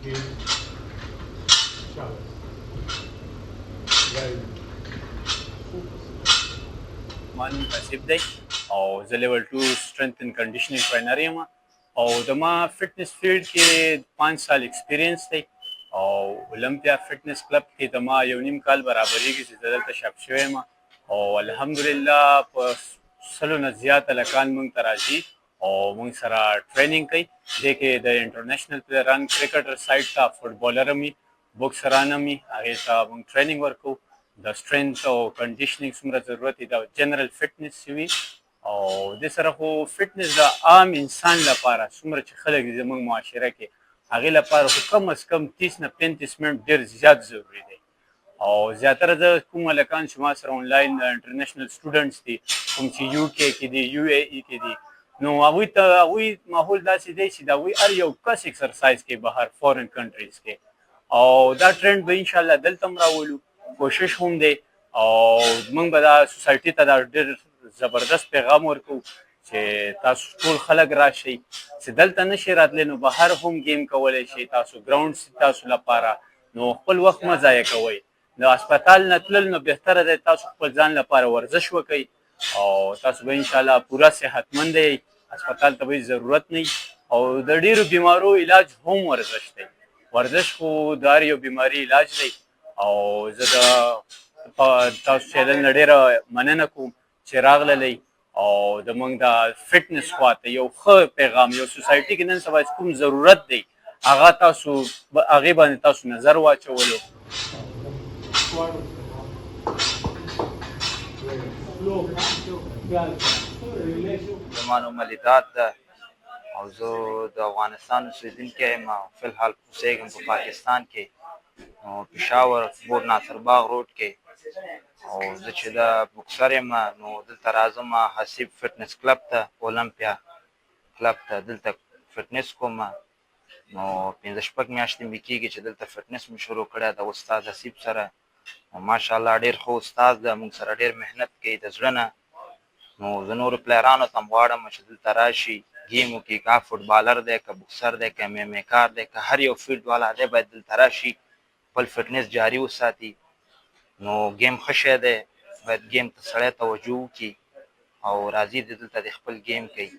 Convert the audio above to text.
مان نصیب دی او زه لیول 2 strength and conditioning trainer یم او د ما فټنس فیلډ کې 5 سال ایکسپیرینس دی او اولمپیا فټنس کلب کې د ما یو نیم کال برابرېږي چې زه دلته شاپ شوی یم او الحمدلله په سلو نه زیاته لکان موږ ته راځي او موږ سره ټریننګ کوي دې کې د انټرنیشنل پلیران کرکټر سایډ ته فوټبالر هم وي بوکسران هم وي هغې ته موږ ټریننګ ورکوو د سټرینث او کنډیشنینګ څومره ضرورت دی د جنرال فټنس وي او د سره خو فټنس د عام انسان لپاره څومره چې خلک دي زموږ معاشره کې هغې لپاره خو کم از کم 30 نه 35 منټ ډېر زیات ضروري دی او زیاتره د کوم هلکان چې ما سره آنلاین انټرنیشنل سټوډنټس دي کوم چې یو کې کې دي یو اے ای کې دي نو هغوی ته هغوی ماحول داسې دی چې د هغوی هر یو کس اکسرسایز کوي بهر فورن کنټریز کې او دا ټرند به انشاءالله دلته هم راولو کوشش هم دی او موږ به دا سوسایټي ته دا ډېر زبردست پیغام ورکوو چې تاسو ټول خلک راشئ چې دلته نشئ راتلی نو بهر هم گیم کولی شئ تاسو ګراونډ تاسو لپاره نو خپل وخت مه ضایع کوئ د هسپتال نه تلل نو بهتره دی تاسو خپل ځان لپاره ورزش وکئ او تاسو به انشاءالله پوره صحتمند یئ هسپتال ته به ضرورت نه او د ډېرو بیمارو علاج هم ورزش دی ورزش خو د هر یو بیماري علاج دی او زه د تاسو چینل نه ډېره مننه کوم چې راغللی او زموږ د فټنس خواته یو ښه پیغام یو سوسایټي کې نن سبا کوم ضرورت دی هغه تاسو هغې باندې تاسو نظر واچولو زما نوم ملیدات ده او زه د افغانستان اوسېدونکی یم او فی الحال اوسېږم په پاکستان کې نو پېښور بور ناصر باغ روډ کې او زه چې د بوکسر یم نو دلته راځم حسیب فټنس کلب ته اولمپیا کلب ته دلته فټنس کوم نو 15 شپږ میاشتې مې کېږي چې دلته فټنس مې شروع کړی د استاد حسیب سره ماشاءالله ډېر ښه استاد ده موږ سره ډېر محنت کوي د زړه نه نو زه نورو پلیرانو ته هم غواړم چې دلته راشي ګیم وکړي که فوټبالر دی که بوکسر دی که ایم ای کار دی که هر یو فیلډ والا دی باید دلته راشي خپل فټنس جاري وساتي نو ګیم ښه شی دی باید ګیم ته سړی توجه وکړي او راځي دلته د خپل ګیم کوي